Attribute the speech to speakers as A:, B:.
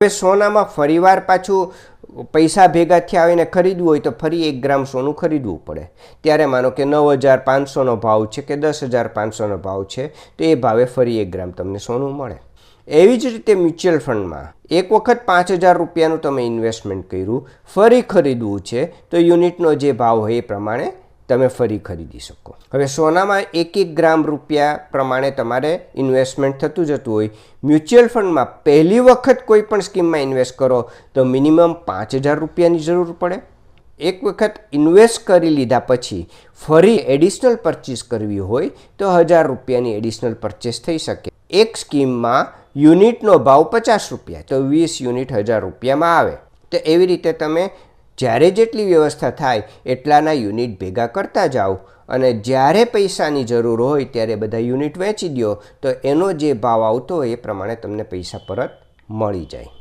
A: હવે સોનામાં ફરીવાર પાછું પૈસા ભેગા થયા હોય ને ખરીદવું હોય તો ફરી 1 ગ્રામ સોનું ખરીદવું પડે. ત્યારે માનો કે 9,500નો ભાવ છે કે 10,500નો ભાવ છે, તો એ ભાવે ફરી 1 ગ્રામ તમને સોનું મળે. એવી જ રીતે મ્યુચ્યુઅલ ફંડમાં એક વખત 5,000 રૂપિયાનું તમે ઇન્વેસ્ટમેન્ટ કર્યું, ફરી ખરીદવું છે તો યુનિટનો જે ભાવ હોય એ પ્રમાણે તમે ફરી ખરીદી શકો. હવે સોનામાં 1 ગ્રામ રૂપિયા પ્રમાણે તમારે ઇન્વેસ્ટમેન્ટ થતું જતું હોય. મ્યુચ્યુઅલ ફંડમાં પહેલી વખત કોઈ પણ સ્કીમમાં ઇન્વેસ્ટ કરો તો મિનિમમ 5,000 રૂપિયાની જરૂર પડે. એક વખત ઇન્વેસ્ટ કરી લીધા પછી ફરી એડિશનલ પરચેસ કરવી હોય તો 1,000 રૂપિયાની એડિશનલ પરચેસ થઈ શકે. એક સ્કીમમાં યુનિટનો ભાવ 50 રૂપિયા, તો 20 યુનિટ 1,000 રૂપિયામાં આવે. તો એવી રીતે તમે જ્યારે જેટલી વ્યવસ્થા થાય એટલાના યુનિટ ભેગા કરતા જાઓ અને જ્યારે પૈસાની જરૂર હોય ત્યારે બધા યુનિટ વેચી દો, તો એનો જે ભાવ આવતો હોય એ પ્રમાણે તમને પૈસા પરત મળી જાય.